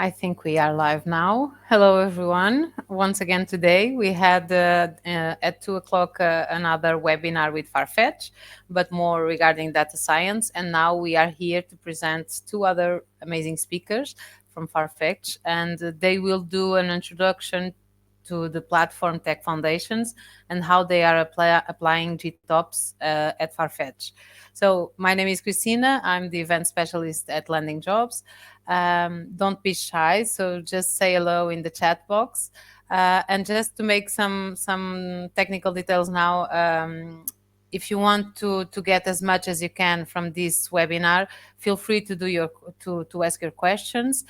I think we are live now. Hello, everyone. Once again, today we had at 2 o'clock another webinar with Farfetch, but more regarding data science. And now we are here to present two other amazing speakers from Farfetch, and they will do an introduction to the platform tech foundations and how they are applying GTOPS at Farfetch. So my name is Christina. I'm the event specialist at Landing.Jobs. Don't be shy, so just say hello in the chat box. And just to make some technical details now, if you want to get as much as you can from this webinar, feel free to do to ask your questions.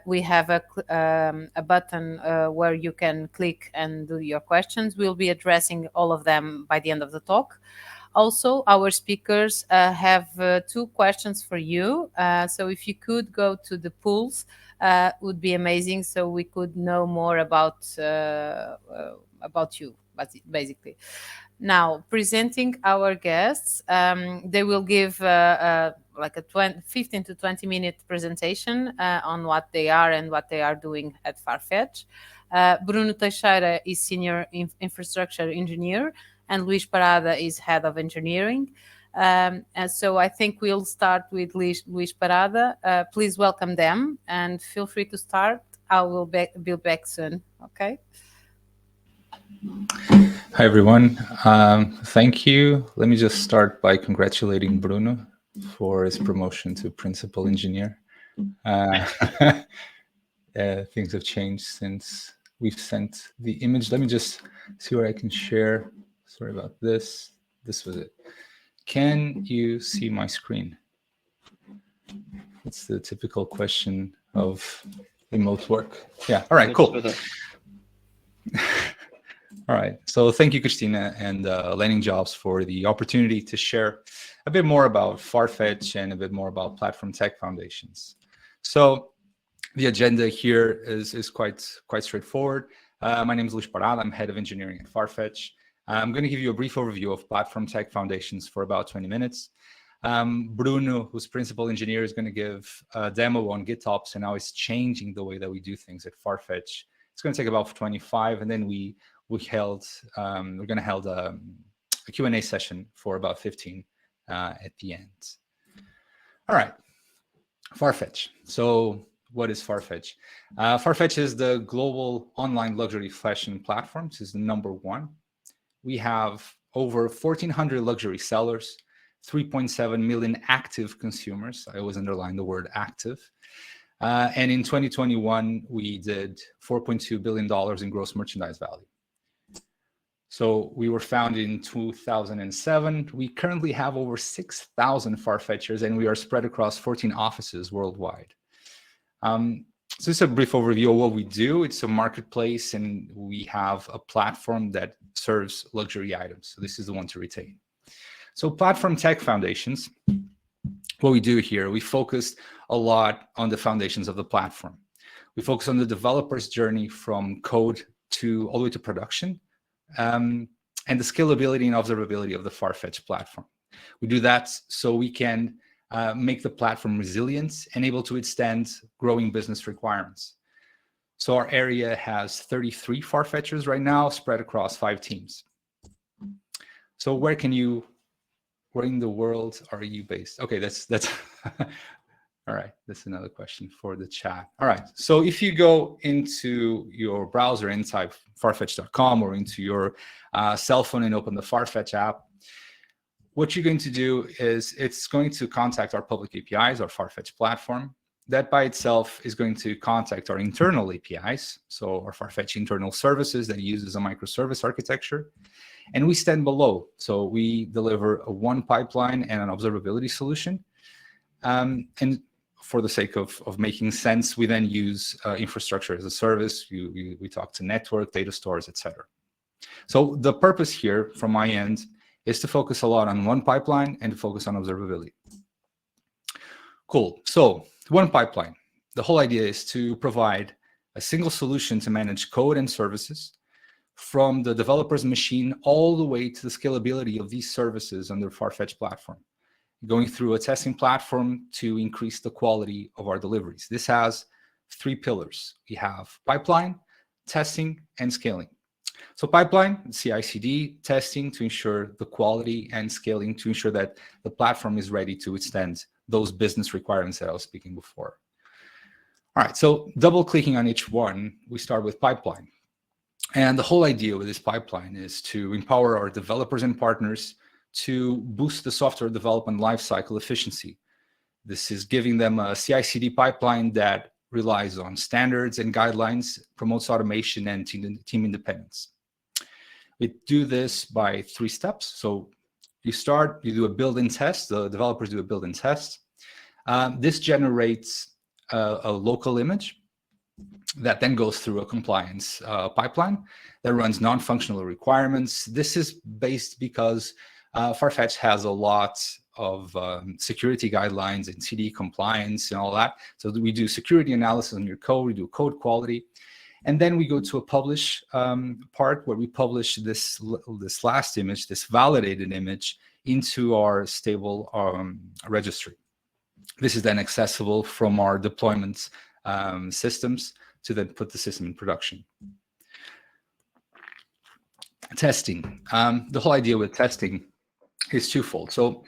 We have a button where you can click and do your questions. We'll be addressing all of them by the end of the talk. Also, our speakers have two questions for you. So if you could go to the polls, would be amazing. So we could know more about you, basically. Now, presenting our guests, they will give like a 15 to 20-minute presentation on what they are and what they are doing at Farfetch. Bruno Teixeira is Senior Infrastructure Engineer, and Luis Parada is Head of Engineering. And so I think we'll start with Luis Parada. Please welcome them and feel free to start. I will be back soon, okay? Hi, everyone. Thank you. Let me just start by congratulating Bruno for his promotion to principal engineer. Things have changed since we've sent the image. Let me just see where I can share. Sorry about this. This was it. Can you see my screen? It's the typical question of remote work. Yeah. All right, cool. All right. So thank you, Christina and Landing.Jobs for the opportunity to share a bit more about Farfetch and a bit more about Platform Tech Foundations. So the agenda here is quite straightforward. My name is Luis Parada. I'm Head of Engineering at Farfetch. I'm going to give you a brief overview of Platform Tech Foundations for about 20 minutes. Bruno, who's Principal Engineer, is going to give a demo on GitOps and how it's changing the way that we do things at Farfetch. It's going to take about 25, and then we're going to hold a Q&A session for about 15 at the end. All right, Farfetch. So what is Farfetch? Farfetch is the global online luxury fashion platform. This is the #1. We have over 1,400 luxury sellers, 3.7 million active consumers. I always underline the word active. And in 2021, we did $4.2 billion in gross merchandise value. So we were founded in 2007. We currently have over 6,000 Farfetchers, and we are spread across 14 offices worldwide. So this is a brief overview of what we do. It's a marketplace, and we have a platform that serves luxury items. So this is the one to retain. So Platform Tech Foundations, what we do here, we focused a lot on the foundations of the platform. We focus on the developer's journey from code all the way to production, and the scalability and observability of the Farfetch platform. We do that so we can make the platform resilient and able to withstand growing business requirements. So our area has 33 Farfetchers right now, spread across 5 teams. So where in the world are you based? Okay, that's all right. That's another question for the chat. All right. So if you go into your browser and type farfetch.com or into your cell phone and open the Farfetch app, what you're going to do is it's going to contact our public APIs, our Farfetch platform. That by itself is going to contact our internal APIs, so our Farfetch internal services that uses a microservice architecture. And we stand below. So we deliver a one pipeline and an observability solution. And for the sake of making sense, we then use infrastructure as a service. We talk to network, data stores, etc. So the purpose here from my end is to focus a lot on one pipeline and to focus on observability. Cool. So one pipeline. The whole idea is to provide a single solution to manage code and services from the developer's machine all the way to the scalability of these services on the Farfetch platform, going through a testing platform to increase the quality of our deliveries. This has three pillars. We have pipeline, testing, and scaling. So pipeline, CI/CD, testing to ensure the quality, and scaling to ensure that the platform is ready to withstand those business requirements that I was speaking before. All right, so double clicking on each one, we start with pipeline. And the whole idea with this pipeline is to empower our developers and partners to boost the software development lifecycle efficiency. This is giving them a CI/CD pipeline that relies on standards and guidelines, promotes automation and team independence. We do this by 3 steps. So you do a build-in test. The developers do a build-in test. This generates a local image that then goes through a compliance pipeline that runs non-functional requirements. This is based because Farfetch has a lot of security guidelines and CD compliance and all that. So we do security analysis on your code, we do code quality, and then we go to a publish part where we publish this last image, this validated image, into our stable registry. This is then accessible from our deployment systems to then put the system in production. Testing. The whole idea with testing is twofold. So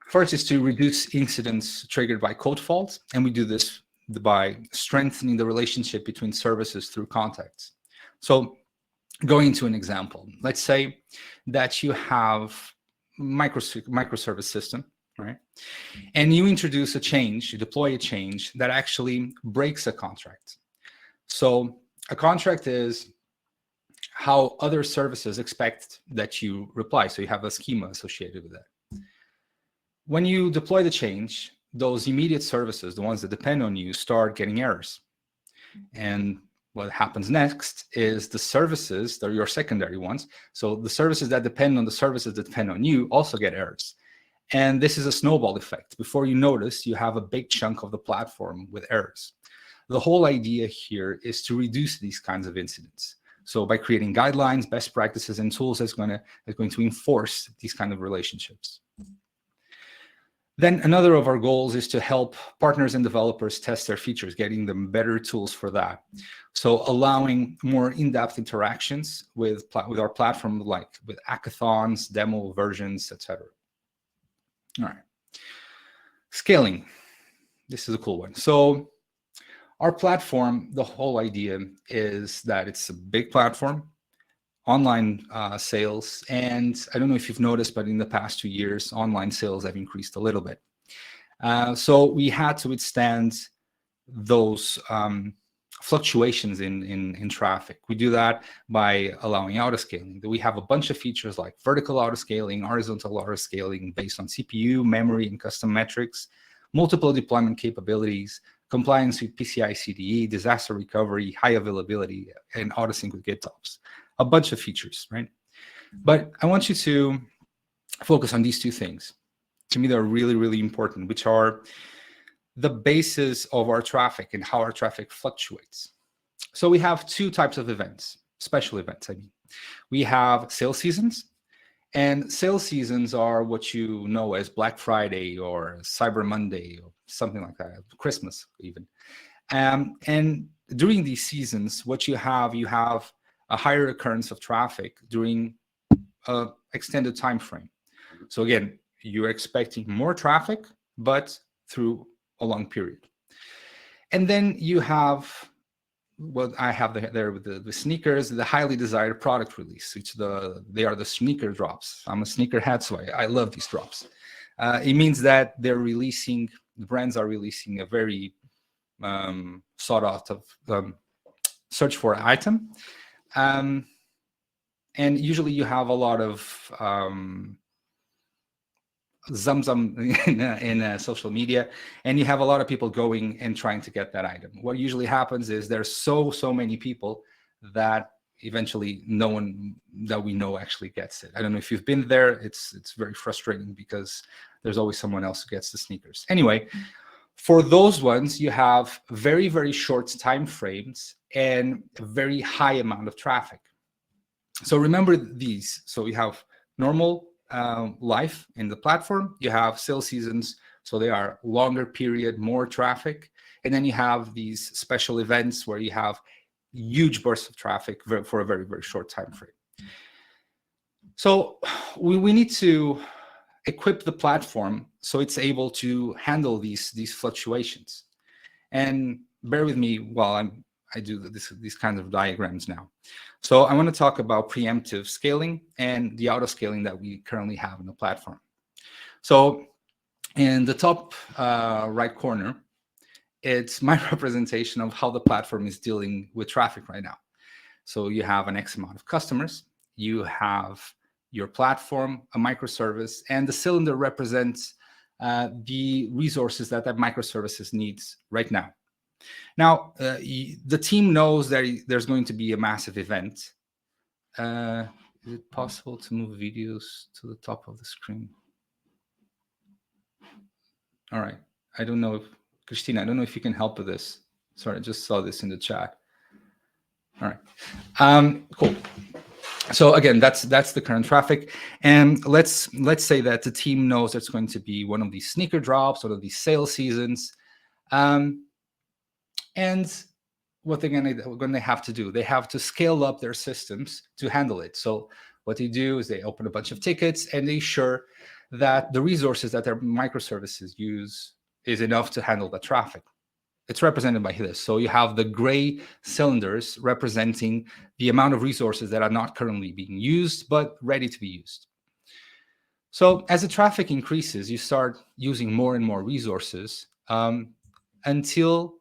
first is to reduce incidents triggered by code faults, and we do this by strengthening the relationship between services through contacts. So going to an example, let's say that you have microservice system, right? And you introduce a change, you deploy a change that actually breaks a contract. So a contract is how other services expect that you reply. So you have a schema associated with that. When you deploy the change, those immediate services, the ones that depend on you, start getting errors. And what happens next is the services, they're your secondary ones. So the services that depend on the services that depend on you also get errors. And this is a snowball effect. Before you notice, you have a big chunk of the platform with errors. The whole idea here is to reduce these kinds of incidents. So by creating guidelines, best practices, and tools that's going to enforce these kind of relationships. Then another of our goals is to help partners and developers test their features, getting them better tools for that. So allowing more in-depth interactions with our platform, like with hackathons, demo versions, etc. All right. Scaling. This is a cool one. So our platform, the whole idea is that it's a big platform, online sales. And I don't know if you've noticed, but in the past 2 years, online sales have increased a little bit. So we had to withstand those fluctuations in traffic. We do that by allowing autoscaling. We have a bunch of features like vertical autoscaling, horizontal autoscaling based on CPU, memory, and custom metrics, multiple deployment capabilities, compliance with PCI/CDE, disaster recovery, high availability, and autosync with GitOps. A bunch of features, right? But I want you to focus on these 2 things. To me, they're really, really important, which are the basis of our traffic and how our traffic fluctuates. So we have 2 types of events, special events, I mean. We have sales seasons, and sales seasons are what you know as Black Friday or Cyber Monday or something like that, Christmas even. And during these seasons, what you have a higher occurrence of traffic during an extended time frame. So again, you're expecting more traffic, but through a long period. And then you have what I have there with the sneakers, the highly desired product release, which they are the sneaker drops. I'm a sneakerhead, so I love these drops. It means that the brands are releasing a very sought after search for item. And usually you have a lot of zam in social media, and you have a lot of people going and trying to get that item. What usually happens is there's so many people that eventually no one that we know actually gets it. I don't know if you've been there. It's very frustrating because there's always someone else who gets the sneakers. Anyway, for those ones, you have very, very short time frames and a very high amount of traffic. So remember these. So we have normal life in the platform. You have sales seasons, so they are longer period, more traffic. And then you have these special events where you have huge bursts of traffic for a very, very short time frame. So we need to equip the platform so it's able to handle these fluctuations. And bear with me while I do these kinds of diagrams now. So I want to talk about preemptive scaling and the auto scaling that we currently have in the platform. So in the top right corner, it's my representation of how the platform is dealing with traffic right now. So you have an X amount of customers, you have your platform, a microservice, and the cylinder represents the resources that microservices needs right now. Now, the team knows that there's going to be a massive event. Is it possible to move videos to the top of the screen? All right. I don't know if, Christina, I don't know if you can help with this. Sorry, I just saw this in the chat. All right. Cool. So again, that's the current traffic, and let's say that the team knows it's going to be one of these sneaker drops, one of these sale seasons, and what they're going to have to do, they have to scale up their systems to handle it. So what they do is they open a bunch of tickets and they ensure that the resources that their microservices use is enough to handle the traffic. It's represented by this. So you have the gray cylinders representing the amount of resources that are not currently being used, but ready to be used. So as the traffic increases, you start using more and more resources until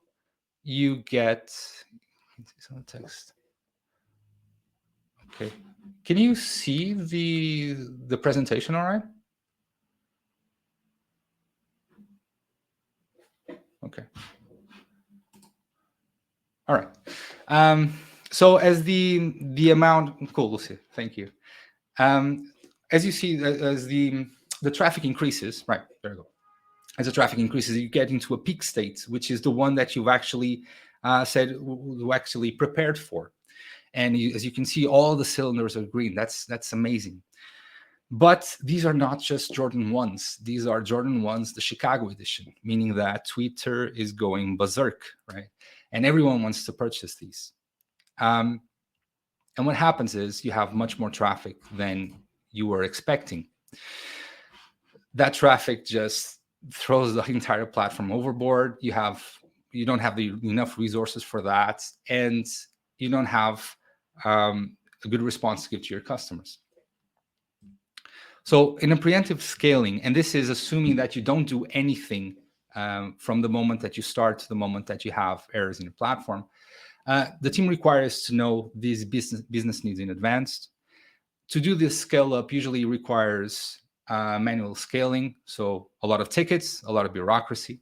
you get some text. Okay. Can you see the presentation all right? Okay. All right. So as the amount, cool, Lucy, thank you. As you see, as the traffic increases, right, there you go. As the traffic increases, you get into a peak state, which is the one that you've actually actually prepared for. And as you can see, all the cylinders are green. That's amazing. But these are not just Jordan 1s. These are Jordan 1s, the Chicago edition, meaning that Twitter is going berserk, right? And everyone wants to purchase these. And what happens is you have much more traffic than you were expecting. That traffic just throws the entire platform overboard. You don't have enough resources for that, and you don't have a good response to give to your customers. So in a preemptive scaling, and this is assuming that you don't do anything from the moment that you start to the moment that you have errors in your platform, the team requires to know these business needs in advance. To do this scale up usually requires manual scaling, so a lot of tickets, a lot of bureaucracy.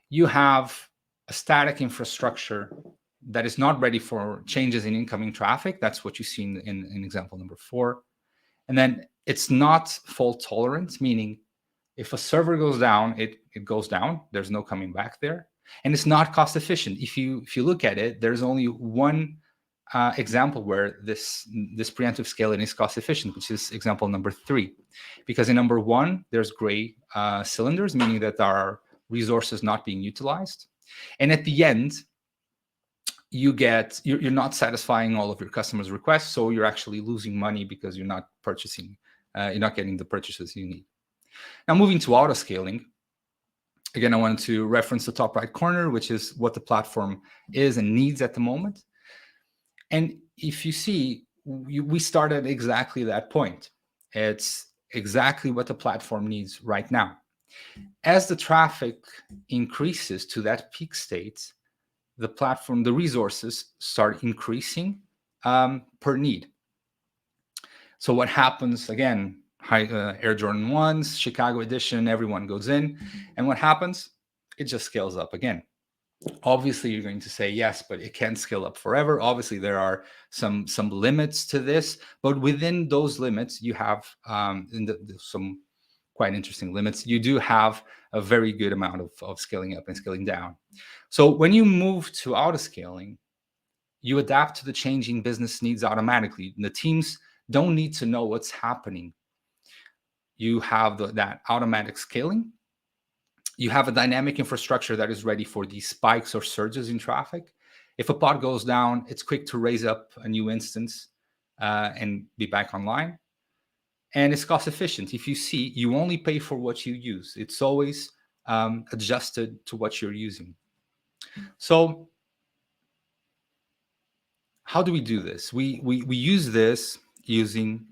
You have a static infrastructure that is not ready for changes in incoming traffic. That's what you see in example number 4. And then it's not fault tolerant, meaning if a server goes down, it goes down. There's no coming back there. And it's not cost efficient. If you look at it, there's only one example where this preemptive scaling is cost efficient, which is example number 3. Because in number 1, there's gray cylinders, meaning that there are resources not being utilized. And at the end, you're not satisfying all of your customers' requests, so you're actually losing money because you're not purchasing, you're not getting the purchases you need. Now, moving to auto scaling, again, I wanted to reference the top right corner, which is what the platform is and needs at the moment. And if you see, we start at exactly that point. It's exactly what the platform needs right now. As the traffic increases to that peak state, the platform, the resources start increasing per need. So what happens, again, Air Jordan 1s, Chicago edition, everyone goes in. And what happens? It just scales up again. Obviously, you're going to say, yes, but it can't scale up forever. Obviously, there are some limits to this. But within those limits, you have some quite interesting limits. You do have a very good amount of scaling up and scaling down. So when you move to auto scaling, you adapt to the changing business needs automatically. The teams don't need to know what's happening. You have that automatic scaling. You have a dynamic infrastructure that is ready for these spikes or surges in traffic. If a pod goes down, it's quick to raise up a new instance and be back online. And it's cost efficient. If you see, you only pay for what you use. It's always adjusted to what you're using. So how do we do this? We use this using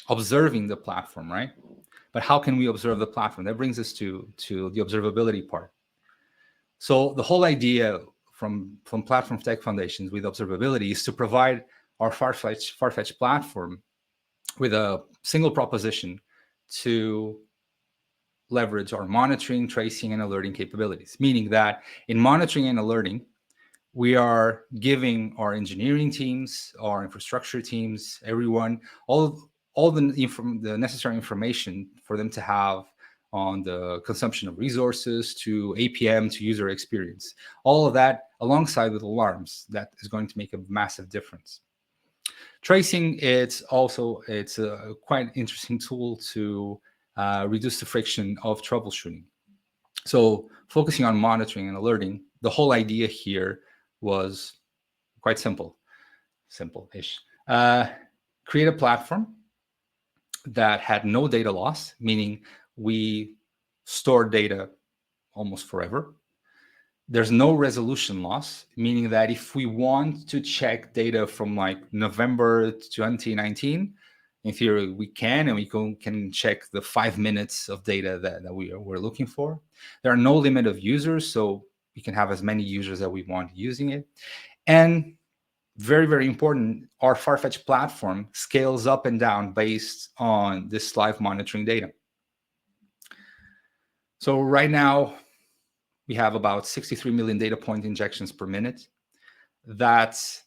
observing the platform, right? But how can we observe the platform? That brings us to the observability part. So the whole idea from Platform Tech Foundations with observability is to provide our Farfetch platform with a single proposition to leverage our monitoring, tracing, and alerting capabilities. Meaning that in monitoring and alerting, we are giving our engineering teams, our infrastructure teams, everyone, all the necessary information for them to have on the consumption of resources to APM to user experience. All of that alongside with alarms, that is going to make a massive difference. Tracing, it's a quite interesting tool to reduce the friction of troubleshooting. So focusing on monitoring and alerting, the whole idea here was quite simple-ish. Create a platform that had no data loss, meaning we store data almost forever. There's no resolution loss, meaning that if we want to check data from like November 2019, in theory we can, and we can check the 5 minutes of data that we're looking for. There are no limit of users, so we can have as many users that we want using it. And very, very important, our Farfetch platform scales up and down based on this live monitoring data. So right now, we have about 63 million data point injections per minute. That's,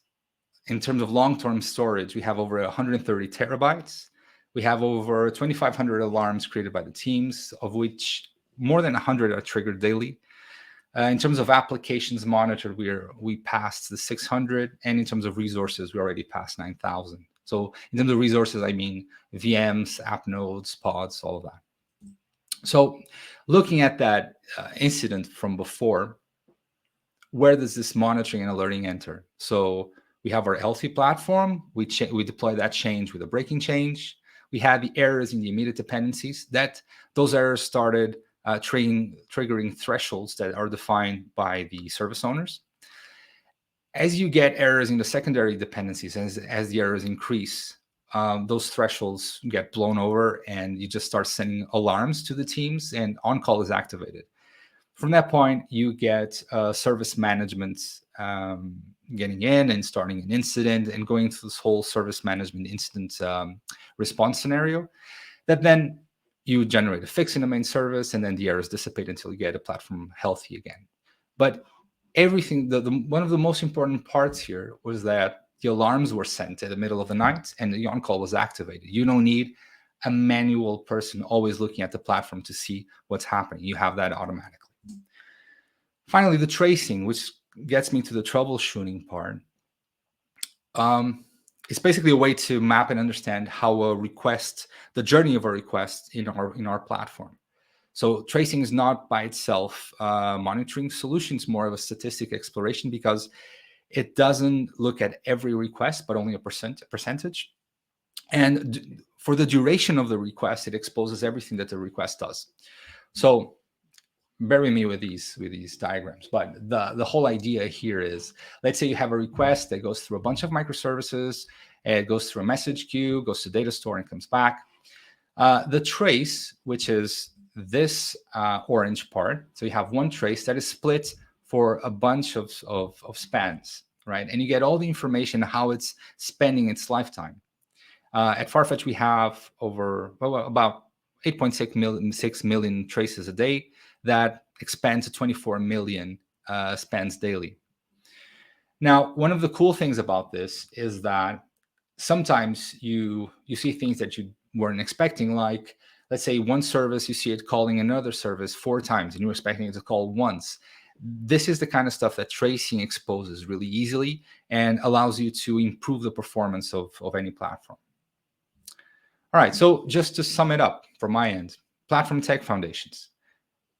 in terms of long-term storage, we have over 130 terabytes. We have over 2,500 alarms created by the teams, of which more than 100 are triggered daily. In terms of applications monitored, we passed the 600, and in terms of resources, we already passed 9,000. So in terms of resources, I mean VMs, app nodes, pods, all of that. So looking at that incident from before, where does this monitoring and alerting enter? So we have our healthy platform. We deploy that change with a breaking change. We had the errors in the immediate dependencies. Those errors started triggering thresholds that are defined by the service owners. As you get errors in the secondary dependencies, as the errors increase, those thresholds get blown over, and you just start sending alarms to the teams, and on-call is activated. From that point, you get service management getting in and starting an incident and going through this whole service management incident response scenario. That then you generate a fix in the main service, and then the errors dissipate until you get a platform healthy again. But everything, one of the most important parts here was that the alarms were sent in the middle of the night and the on-call was activated. You don't need a manual person always looking at the platform to see what's happening. You have that automatically. Finally, the tracing, which gets me to the troubleshooting part. It's basically a way to map and understand how a request, the journey of a request in our platform. So tracing is not by itself monitoring solutions, more of a statistic exploration, because it doesn't look at every request, but only a percentage. And for the duration of the request, it exposes everything that the request does. So bear with me with these diagrams, but the whole idea here is, let's say you have a request that goes through a bunch of microservices, it goes through a message queue, goes to data store, and comes back. The trace, which is this orange part, so you have one trace that is split for a bunch of spans, right? And you get all the information how it's spending its lifetime. At Farfetch, we have about 8.6 million traces a day. That expands to 24 million spans daily. Now, one of the cool things about this is that sometimes you see things that you weren't expecting, like, let's say one service, you see it calling another service 4 times and you're expecting it to call once. This is the kind of stuff that tracing exposes really easily and allows you to improve the performance of any platform. All right, so just to sum it up from my end, Platform Tech Foundations.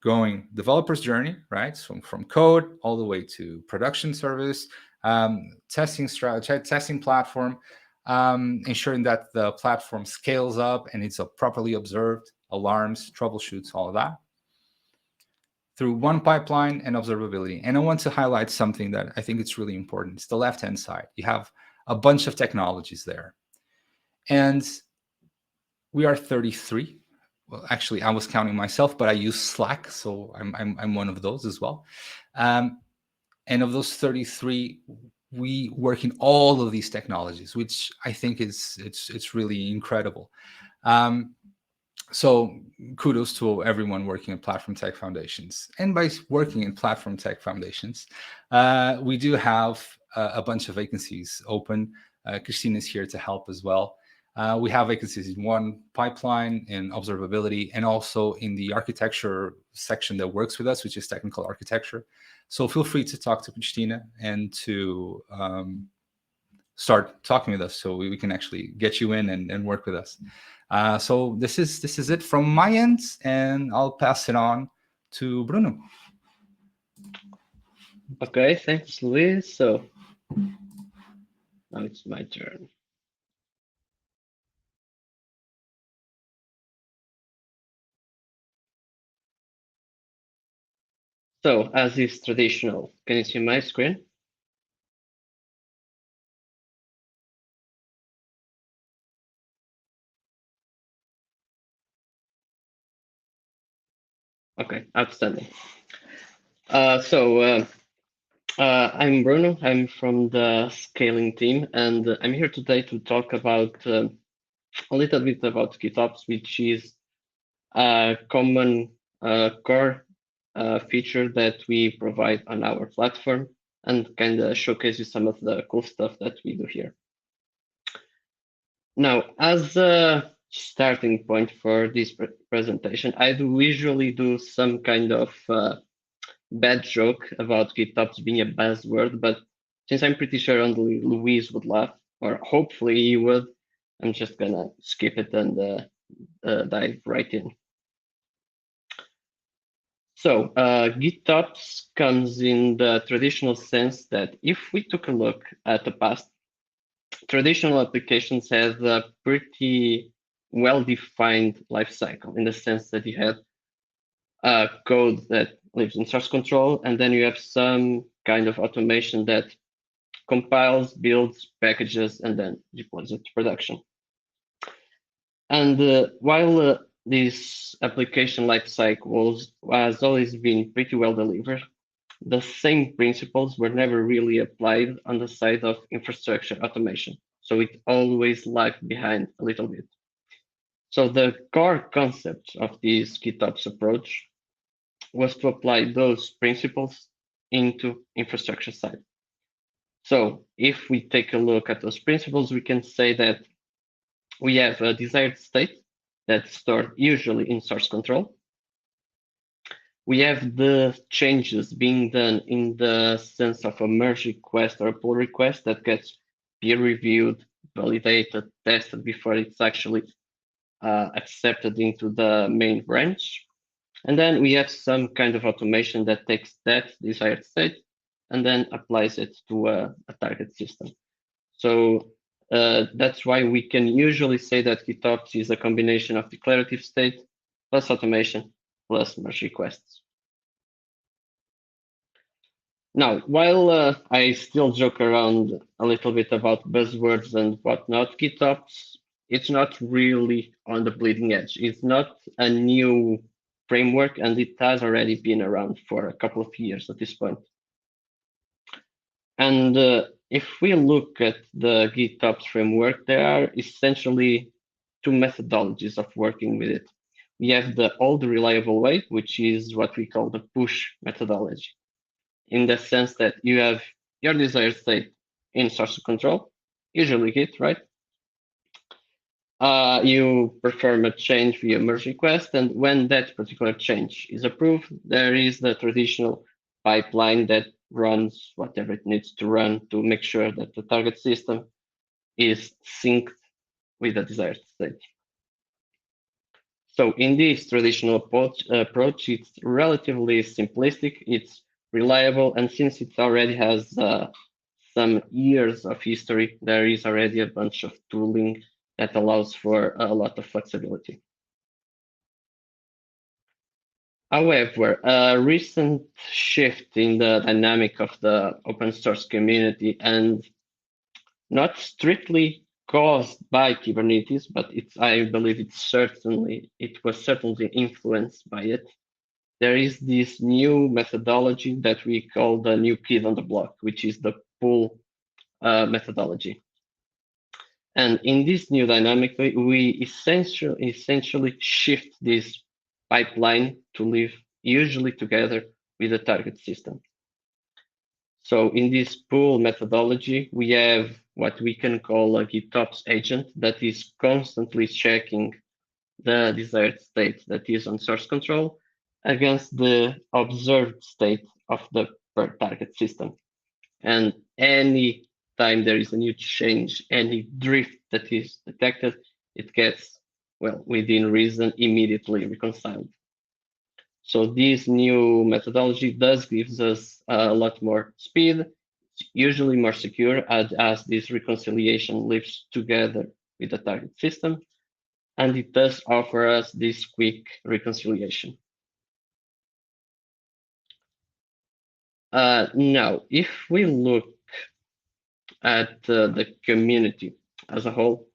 going developer's journey, right? So from code all the way to production service, testing strategy, testing platform, ensuring that the platform scales up and it's properly observed, alarms, troubleshoots, all of that through one pipeline and observability. And I want to highlight something that I think it's really important. It's the left-hand side. You have a bunch of technologies there. And we are 33. Well, actually, I was counting myself, but I use Slack, so I'm one of those as well. And of those 33, we work in all of these technologies, which I think it's really incredible. So kudos to everyone working in Platform Tech Foundations. And by working in Platform Tech Foundations, we do have a bunch of vacancies open. Christine is here to help as well. We have vacancies in one pipeline, in observability, and also in the architecture section that works with us, which is technical architecture. So feel free to talk to Christina and to start talking with us so we can actually get you in and work with us. So this is it from my end, and I'll pass it on to Bruno. Okay, thanks, Luis. So now it's my turn. So as is traditional, can you see my screen? Okay, outstanding. I'm Bruno. I'm from the scaling team, and I'm here today to talk about a little bit about GitOps, which is a common core feature that we provide on our platform, and kind of showcase you some of the cool stuff that we do here. Now, as a starting point for this presentation, I do usually do some kind of bad joke about GitOps being a buzzword, but since I'm pretty sure only Luis would laugh, or hopefully he would, I'm just gonna skip it and dive right in. So GitOps comes in the traditional sense that if we took a look at the past, traditional applications have a pretty well-defined life cycle in the sense that you have code that lives in source control, and then you have some kind of automation that compiles, builds, packages, and then deploys it to production. And while this application lifecycle has always been pretty well delivered, the same principles were never really applied on the side of infrastructure automation. So it always lagged behind a little bit. So the core concept of this GitOps approach was to apply those principles into infrastructure side. So if we take a look at those principles, we can say that we have a desired state that's stored usually in source control. We have the changes being done in the sense of a merge request or a pull request that gets peer reviewed, validated, tested before it's actually accepted into the main branch. And then we have some kind of automation that takes that desired state and then applies it to a target system. So that's why we can usually say that GitOps is a combination of declarative state plus automation plus merge requests. Now, while I still joke around a little bit about buzzwords and whatnot, GitOps, it's not really on the bleeding edge. It's not a new framework, and it has already been around for a couple of years at this point. And if we look at the GitOps framework, there are essentially two methodologies of working with it. We have the old reliable way, which is what we call the push methodology, in the sense that you have your desired state in source control, usually Git, right? You perform a change via merge request, and when that particular change is approved, there is the traditional pipeline that runs whatever it needs to run to make sure that the target system is synced with the desired state. So in this traditional approach, it's relatively simplistic, it's reliable, and since it already has some years of history, there is already a bunch of tooling that allows for a lot of flexibility. However, a recent shift in the dynamic of the open source community, and not strictly caused by Kubernetes, but I believe it was certainly influenced by it. There is this new methodology that we call the new kid on the block, which is the pull methodology. And in this new dynamic, we essentially shift this pipeline to live usually together with the target system. So in this pull methodology, we have what we can call a GitOps agent that is constantly checking the desired state that is on source control against the observed state of the per target system. And any time there is a new change, any drift that is detected, it gets, well, within reason, immediately reconciled. So this new methodology does gives us a lot more speed, it's usually more secure as this reconciliation lives together with the target system, and it does offer us this quick reconciliation. Now, if we look at the community as a whole,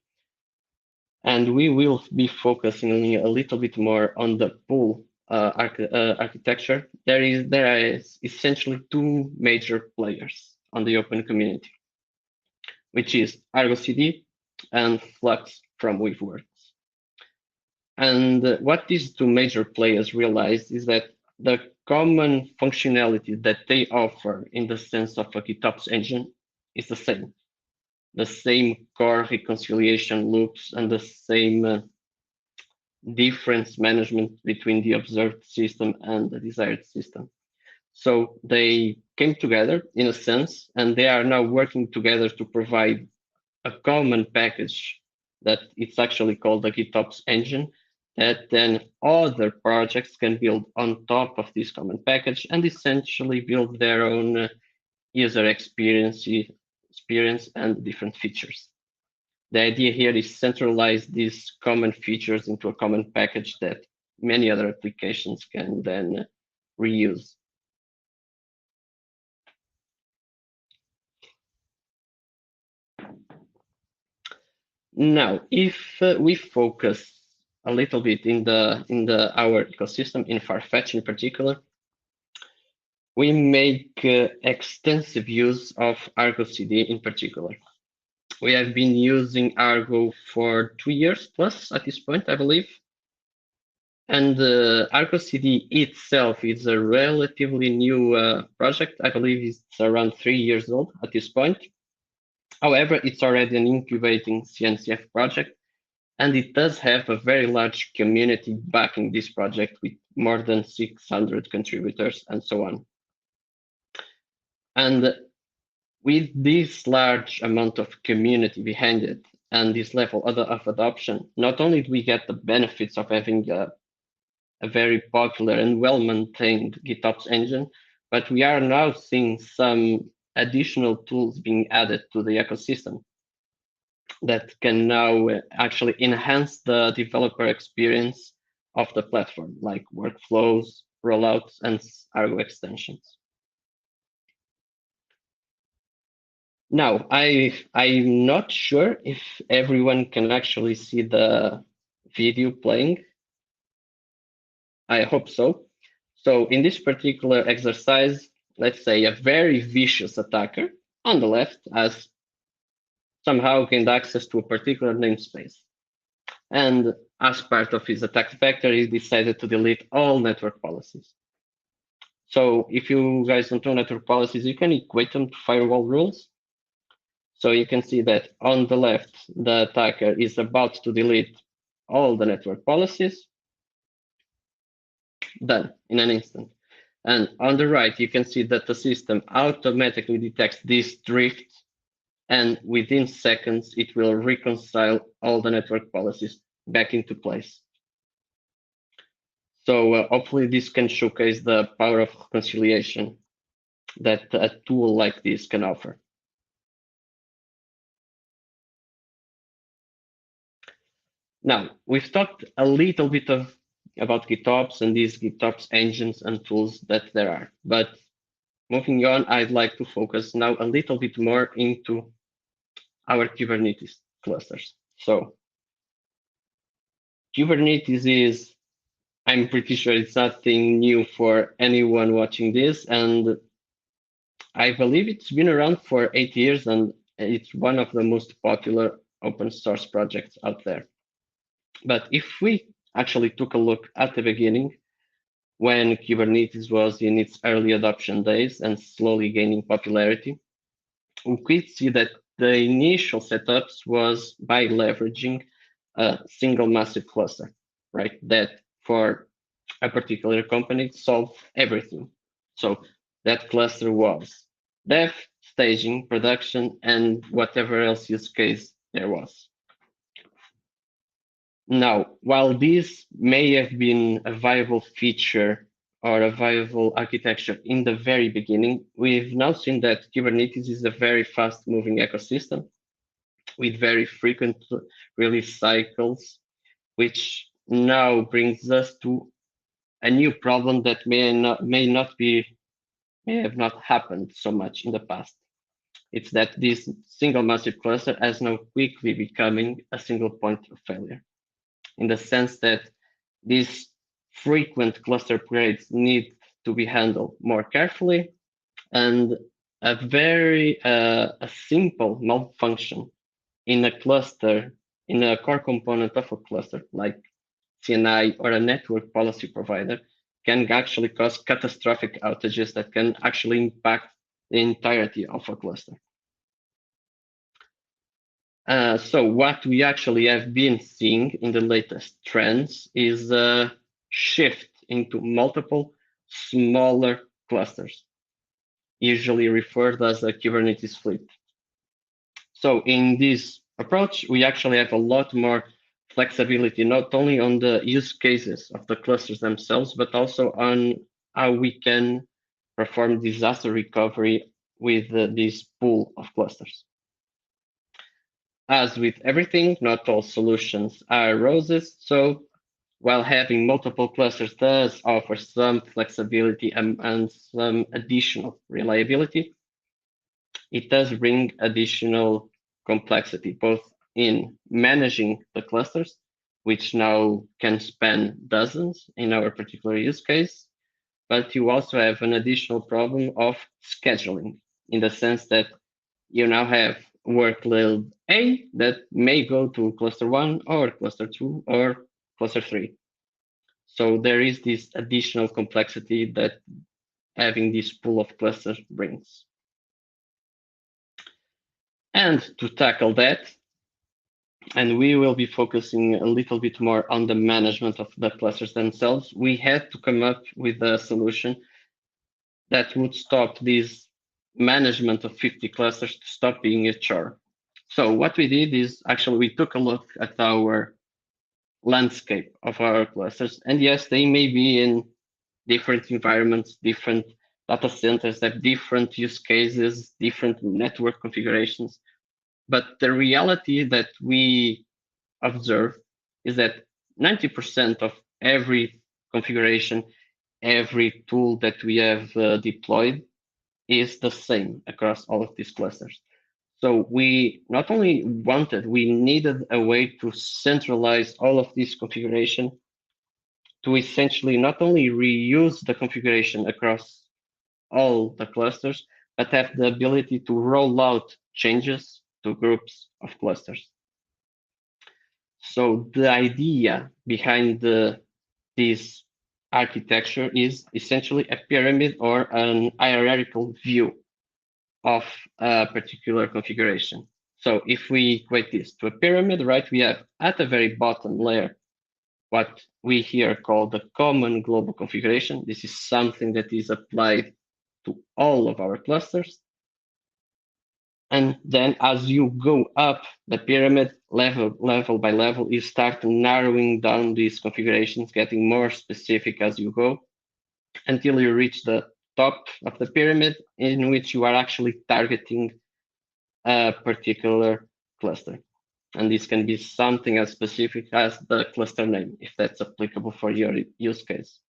and we will be focusing a little bit more on the pool architecture. There is essentially two major players on the open community, which is Argo CD and Flux from Weaveworks. And what these two major players realized is that the common functionality that they offer in the sense of a GitOps engine is the same. The same core reconciliation loops and the same difference management between the observed system and the desired system. So they came together in a sense, and they are now working together to provide a common package that it's actually called the GitOps engine that then other projects can build on top of this common package and essentially build their own user experience and different features. The idea here is centralize these common features into a common package that many other applications can then reuse. Now, if we focus a little bit in our ecosystem, in Farfetch in particular, we make extensive use of Argo CD in particular. We have been using Argo for 2 years plus at this point, I believe. And Argo CD itself is a relatively new project. I believe it's around 3 years old at this point. However, it's already an incubating CNCF project, and it does have a very large community backing this project with more than 600 contributors and so on. And with this large amount of community behind it and this level of adoption, not only do we get the benefits of having a very popular and well-maintained GitOps engine, but we are now seeing some additional tools being added to the ecosystem that can now actually enhance the developer experience of the platform, like workflows, rollouts, and Argo extensions. Now, I'm not sure if everyone can actually see the video playing. I hope so. So in this particular exercise, let's say a very vicious attacker on the left has somehow gained access to a particular namespace. And as part of his attack vector, he decided to delete all network policies. So if you guys don't know network policies, you can equate them to firewall rules. So you can see that on the left, the attacker is about to delete all the network policies. Done in an instant. And on the right, you can see that the system automatically detects this drift, and within seconds, it will reconcile all the network policies back into place. So hopefully this can showcase the power of reconciliation that a tool like this can offer. Now, we've talked a little bit about GitOps and these GitOps engines and tools that there are. But moving on, I'd like to focus now a little bit more into our Kubernetes clusters. So Kubernetes is, I'm pretty sure it's nothing new for anyone watching this. And I believe it's been around for 8 years and it's one of the most popular open source projects out there. But if we actually took a look at the beginning, when Kubernetes was in its early adoption days and slowly gaining popularity, we could see that the initial setups was by leveraging a single massive cluster, right? That for a particular company solved everything. So that cluster was dev, staging, production, and whatever else use case there was. Now, while this may have been a viable feature or a viable architecture in the very beginning, we've now seen that Kubernetes is a very fast moving ecosystem with very frequent release cycles, which now brings us to a new problem that may have not happened so much in the past. It's that this single massive cluster has now quickly becoming a single point of failure, in the sense that these frequent cluster upgrades need to be handled more carefully, and a simple malfunction in a cluster, in a core component of a cluster like CNI or a network policy provider can actually cause catastrophic outages that can actually impact the entirety of a cluster. So what we actually have been seeing in the latest trends is a shift into multiple smaller clusters, usually referred as a Kubernetes fleet. So in this approach, we actually have a lot more flexibility, not only on the use cases of the clusters themselves, but also on how we can perform disaster recovery with this pool of clusters. As with everything, not all solutions are roses. So while having multiple clusters does offer some flexibility and some additional reliability, it does bring additional complexity, both in managing the clusters, which now can span dozens in our particular use case, but you also have an additional problem of scheduling, in the sense that you now have workload A that may go to cluster 1 or cluster 2 or cluster 3. So there is this additional complexity that having this pool of clusters brings. And to tackle that, and we will be focusing a little bit more on the management of the clusters themselves, we had to come up with a solution that would stop this management of 50 clusters to stop being a chore. So what we did is actually we took a look at our landscape of our clusters. And yes, they may be in different environments, different data centers, have different use cases, different network configurations. But the reality that we observe is that 90% of every configuration, every tool that we have deployed is the same across all of these clusters. So we not only wanted, we needed a way to centralize all of this configuration to essentially not only reuse the configuration across all the clusters, but have the ability to roll out changes to groups of clusters. So the idea behind this architecture is essentially a pyramid or an hierarchical view of a particular configuration. So if we equate this to a pyramid, right, we have at the very bottom layer what we here call the common global configuration. This is something that is applied to all of our clusters. And then as you go up the pyramid, level by level, you start narrowing down these configurations, getting more specific as you go, until you reach the top of the pyramid, in which you are actually targeting a particular cluster. And this can be something as specific as the cluster name, if that's applicable for your use case.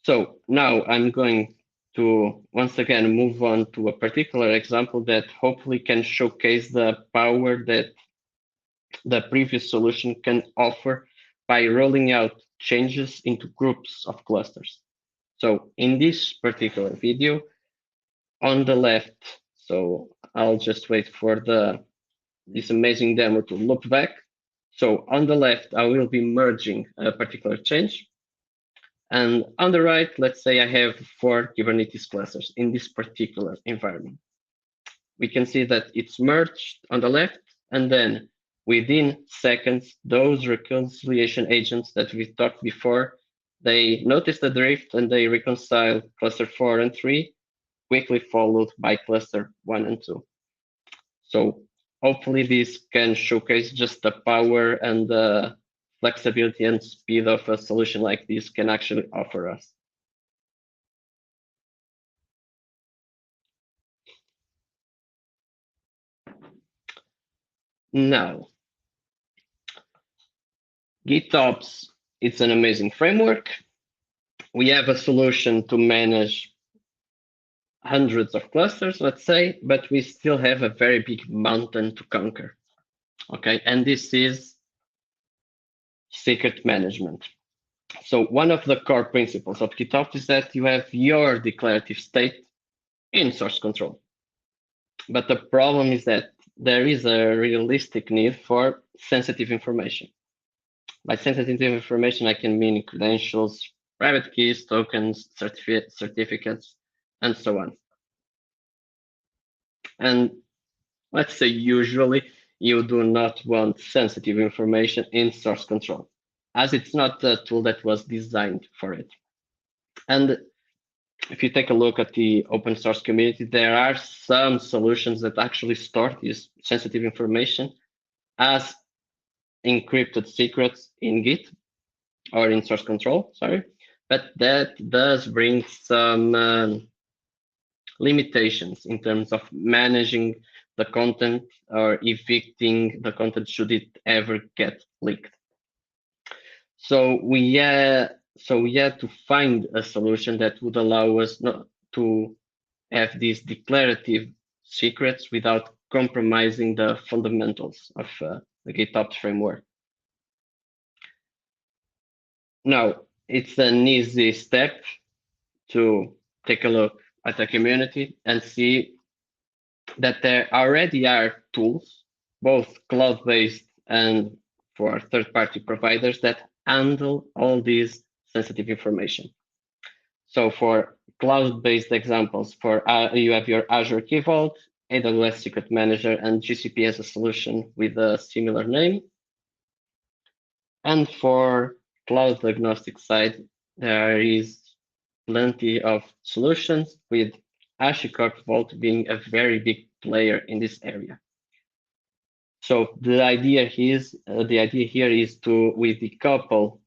So now I'm going to once again move on to a particular example that hopefully can showcase the power that the previous solution can offer by rolling out changes into groups of clusters. So in this particular video, on the left, so I'll just wait for this amazing demo to loop back. So on the left, I will be merging a particular change. And on the right, let's say I have 4 Kubernetes clusters in this particular environment. We can see that it's merged on the left, and then within seconds, those reconciliation agents that we talked before, they notice the drift and they reconcile cluster 4 and 3, quickly followed by cluster 1 and 2. So hopefully this can showcase just the power and the flexibility and speed of a solution like this can actually offer us. Now, GitOps, it's an amazing framework. We have a solution to manage hundreds of clusters, let's say, but we still have a very big mountain to conquer. Okay, and this is secret management. So one of the core principles of GitOps is that you have your declarative state in source control. But the problem is that there is a realistic need for sensitive information. By sensitive information, I can mean credentials, private keys, tokens, certificates, and so on. And let's say usually you do not want sensitive information in source control, as it's not a tool that was designed for it. And if you take a look at the open source community, there are some solutions that actually store this sensitive information as encrypted secrets in Git or in source control, sorry. But that does bring some limitations in terms of managing the content or evicting the content should it ever get leaked. So we had to find a solution that would allow us not to have these declarative secrets without compromising the fundamentals of the GitOps framework. Now, it's an easy step to take a look at the community and see that there already are tools, both cloud-based and for third-party providers, that handle all this sensitive information. So for cloud-based examples, you have your Azure Key Vault, AWS Secret Manager, and GCP as a solution with a similar name. And for cloud agnostic side, there is plenty of solutions, with HashiCorp Vault being a very big player in this area. So the idea here is we decouple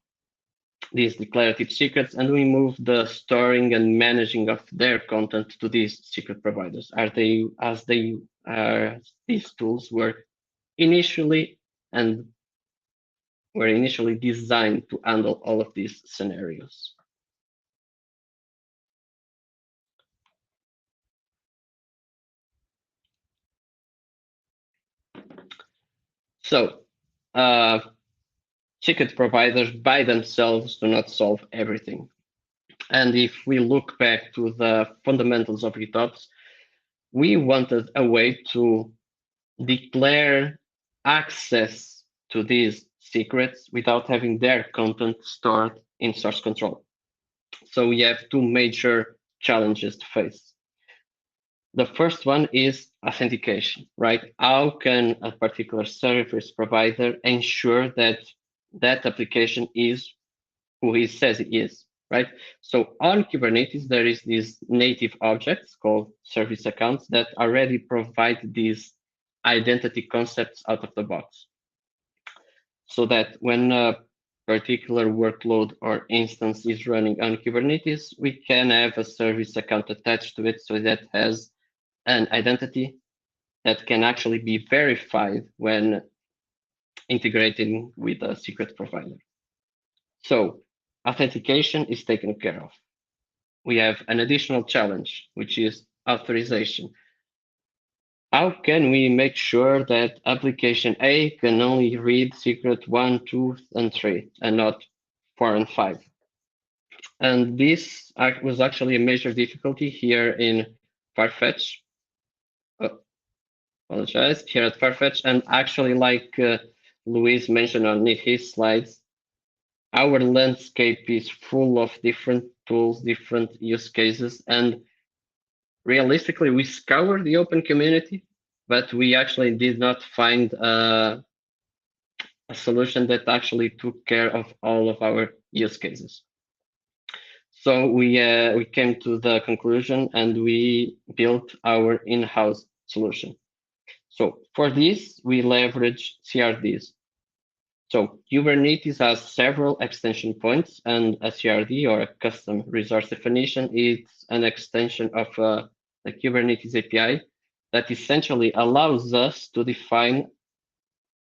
these declarative secrets and we move the storing and managing of their content to these secret providers. These tools work initially and were initially designed to handle all of these scenarios. So secret providers by themselves do not solve everything. And if we look back to the fundamentals of GitOps, we wanted a way to declare access to these secrets without having their content stored in source control. So we have two major challenges to face. The first one is authentication, right? How can a particular service provider ensure that that application is who he says it is, right? So on Kubernetes, there is these native objects called service accounts that already provide this identity concepts out of the box, so that when a particular workload or instance is running on Kubernetes, we can have a service account attached to it, so that has an identity that can actually be verified when integrating with a secret provider. So authentication is taken care of. We have an additional challenge, which is authorization. How can we make sure that application A can only read secret 1, 2, and 3, and not 4 and 5? And this was actually a major difficulty here in Farfetch. Oh, apologize, here at Farfetch. And actually, like Luis mentioned on his slides, our landscape is full of different tools, different use cases, and realistically, we scoured the open community, but we actually did not find a solution that actually took care of all of our use cases. So we came to the conclusion and we built our in-house solution. So for this, we leverage CRDs. So Kubernetes has several extension points, and a CRD, or a custom resource definition, is an extension of the Kubernetes API that essentially allows us to define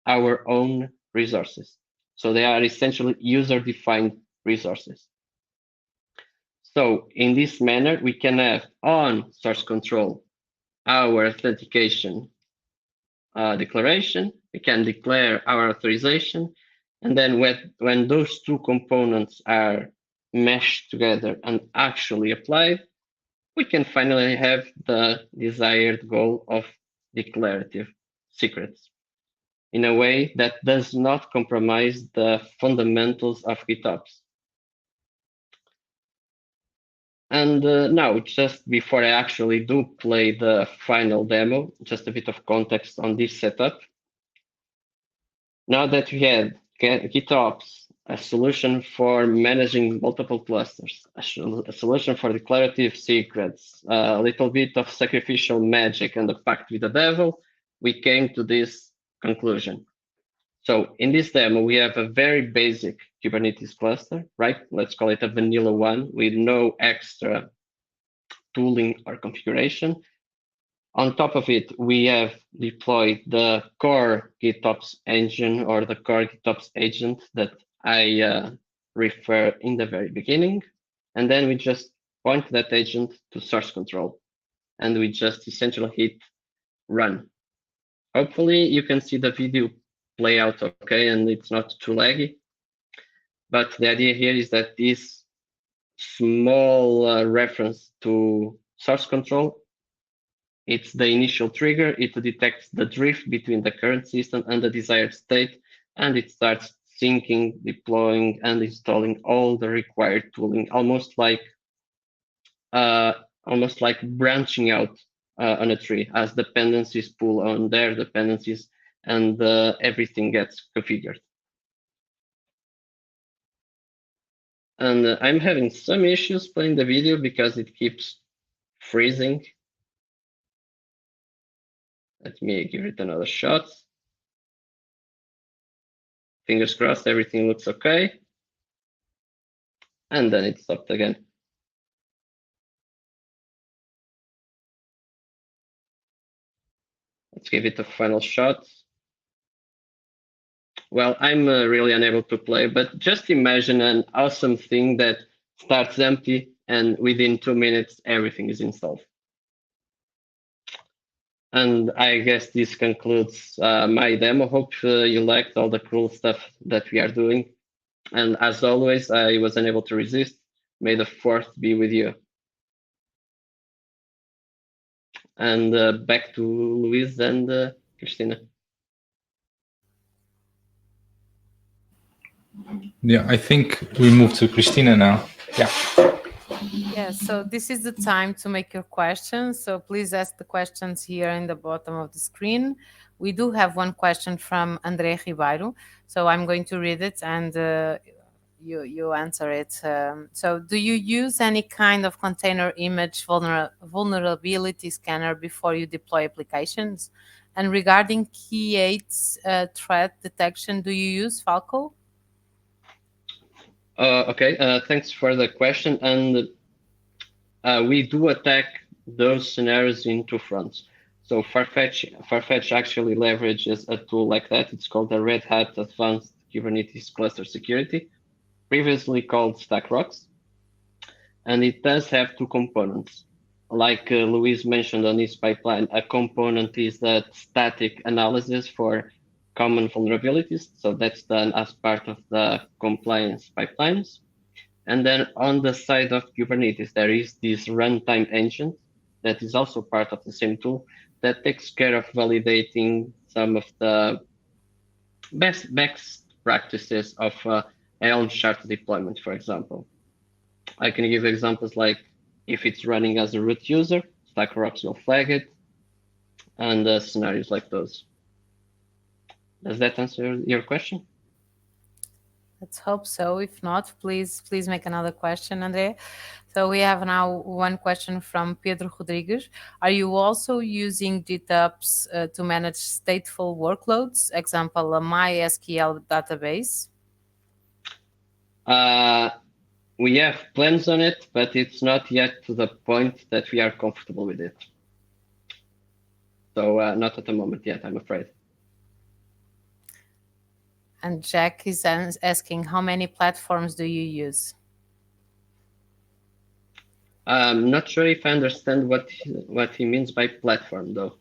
our own resources. So they are essentially user-defined resources. So in this manner, we can have on source control our authentication declaration. We can declare our authorization. And then when those two components are meshed together and actually applied, we can finally have the desired goal of declarative secrets in a way that does not compromise the fundamentals of GitOps. And now, just before I actually do play the final demo, just a bit of context on this setup. Now that we had GitOps, a solution for managing multiple clusters, a solution for declarative secrets, a little bit of sacrificial magic, and a pact with the devil, we came to this conclusion. So in this demo, we have a very basic Kubernetes cluster, right? Let's call it a vanilla one with no extra tooling or configuration. On top of it, we have deployed the core GitOps engine, or the core GitOps agent that I refer in the very beginning. And then we just point that agent to source control. And we just essentially hit run. Hopefully you can see the video play out okay and it's not too laggy. But the idea here is that this small reference to source control, it's the initial trigger. It detects the drift between the current system and the desired state, and it starts syncing, deploying, and installing all the required tooling, almost like branching out on a tree as dependencies pull on their dependencies, and everything gets configured. And I'm having some issues playing the video because it keeps freezing. Let me give it another shot. Fingers crossed, everything looks okay. And then it stopped again. Let's give it a final shot. Well, I'm really unable to play, but just imagine an awesome thing that starts empty and within 2 minutes, everything is installed. And I guess this concludes my demo. Hope you liked all the cool stuff that we are doing. And as always, I was unable to resist. May the fourth be with you. And back to Luis and Christina. Yeah, I think we move to Christina now. Yeah. Yes, so this is the time to make your questions. So please ask the questions here in the bottom of the screen. We do have one question from André Ribeiro. So I'm going to read it and you answer it. So do you use any kind of container image vulnerability scanner before you deploy applications? And regarding key aids threat detection, do you use Falco? Okay, thanks for the question. And we do attack those scenarios in two fronts. So Farfetch actually leverages a tool like that. It's called the Red Hat Advanced Kubernetes Cluster Security, previously called StackRox. And it does have two components. Like Luis mentioned on his pipeline, a component is that static analysis for common vulnerabilities. So that's done as part of the compliance pipelines. And then on the side of Kubernetes, there is this runtime engine that is also part of the same tool that takes care of validating some of the best practices of Helm chart deployment, for example. I can give examples like if it's running as a root user, StackRox will flag it, and scenarios like those. Does that answer your question? Let's hope so. If not, please make another question, Andre. So we have now one question from Pedro Rodrigues. Are you also using GitOps to manage stateful workloads? Example, a MySQL database. We have plans on it, but it's not yet to the point that we are comfortable with it. So not at the moment yet, I'm afraid. And Jack is asking, how many platforms do you use? I'm not sure if I understand what he means by platform, though.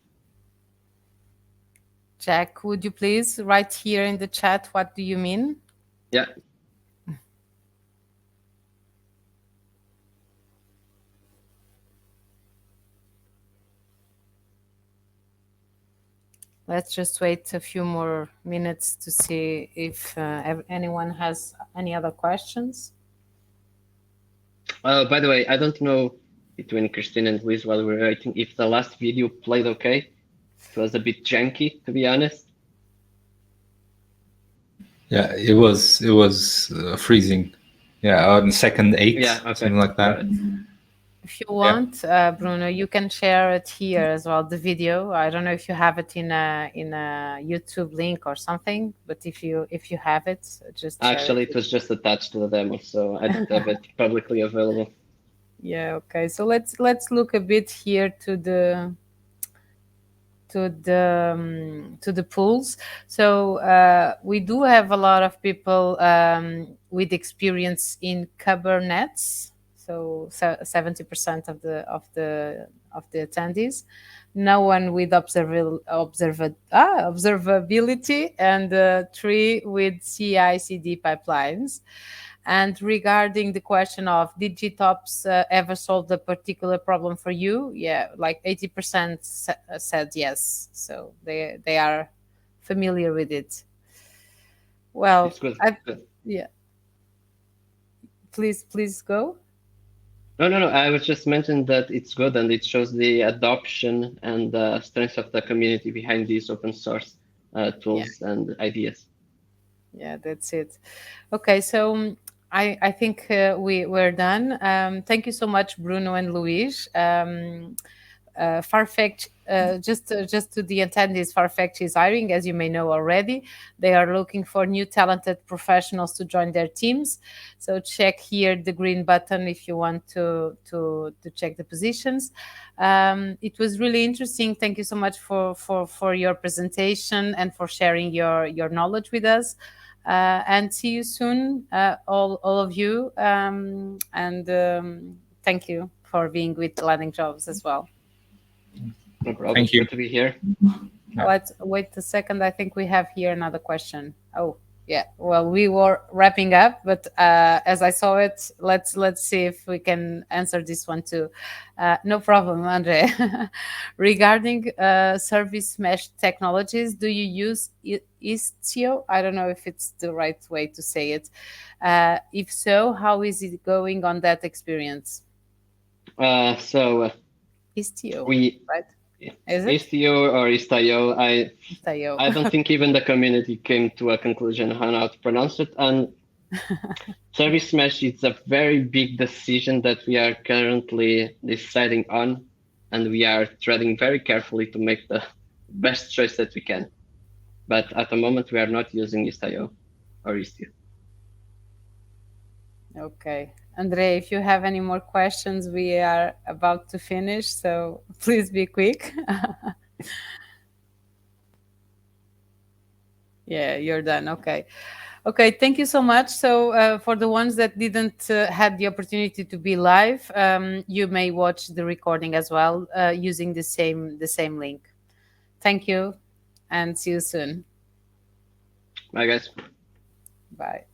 Jack, would you please write here in the chat what do you mean? Yeah. Let's just wait a few more minutes to see if anyone has any other questions. By the way, I don't know between Christine and Luis while we were waiting if the last video played okay. It was a bit janky, to be honest. Yeah, it was freezing. Yeah, on second 8, yeah, okay. something like that. If you want, Bruno, you can share it here as well, the video. I don't know if you have it in a YouTube link or something, but if you have it, just actually it was just attached to the demo, so I don't have it publicly available. Yeah, okay. So let's look a bit here to the pools. So we do have a lot of people with experience in Kubernetes. So 70% of the attendees. No one with observability, and 3 with CI/CD pipelines. And regarding the question of did GitOps ever solve the particular problem for you? Yeah, like 80% said yes. So they are familiar with it. Well, it's good. Yeah. Please go. No. I was just mentioning that it's good and it shows the adoption and the strength of the community behind these open source tools and ideas. Yeah, that's it. Okay, so I think we're done. Thank you so much, Bruno and Luis. Farfetch, just to the attendees, Farfetch is hiring, as you may know already. They are looking for new talented professionals to join their teams. So check here the green button if you want to check the positions. It was really interesting. Thank you so much for your presentation and for sharing your knowledge with us. And see you soon, all of you. And thank you for being with Landing.Jobs as well. No problem. Thank you. Good to be here. Let's wait a second. I think we have here another question. Oh, yeah. Well, we were wrapping up, but as I saw it, let's see if we can answer this one too. No problem, Andre. Regarding service mesh technologies, do you use Istio? I don't know if it's the right way to say it. If so, how is it going on that experience? So Istio, right? Is it? Istio or Istio? Istio. I don't think even the community came to a conclusion on how to pronounce it. And service mesh is a very big decision that we are currently deciding on, and we are treading very carefully to make the best choice that we can. But at the moment, we are not using Istio or Istio. Okay. Andre, if you have any more questions, we are about to finish, so please be quick. Yeah, you're done. Okay. Okay, thank you so much. So, for the ones that didn't had the opportunity to be live, you may watch the recording as well using the same link. Thank you, and see you soon. Bye, guys. Bye.